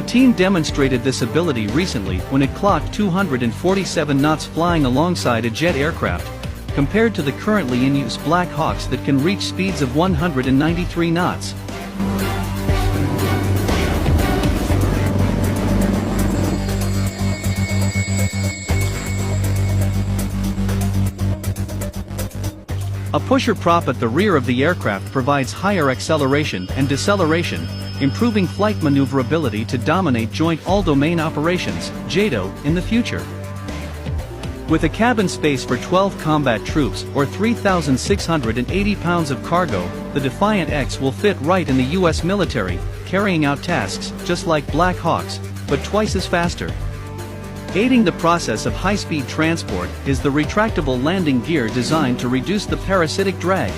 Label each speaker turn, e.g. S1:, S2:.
S1: The team demonstrated this ability recently when it clocked 247 knots flying alongside a jet aircraft, compared to the currently in use Black Hawks that can reach speeds of 193 knots. A pusher prop at the rear of the aircraft provides higher acceleration and deceleration, improving flight maneuverability to dominate Joint All-Domain Operations (JADO) in the future. With a cabin space for 12 combat troops or 3,680 pounds of cargo, the Defiant X will fit right in the US military, carrying out tasks just like Black Hawks, but twice as faster. Aiding the process of high-speed transport is the retractable landing gear designed to reduce the parasitic drag.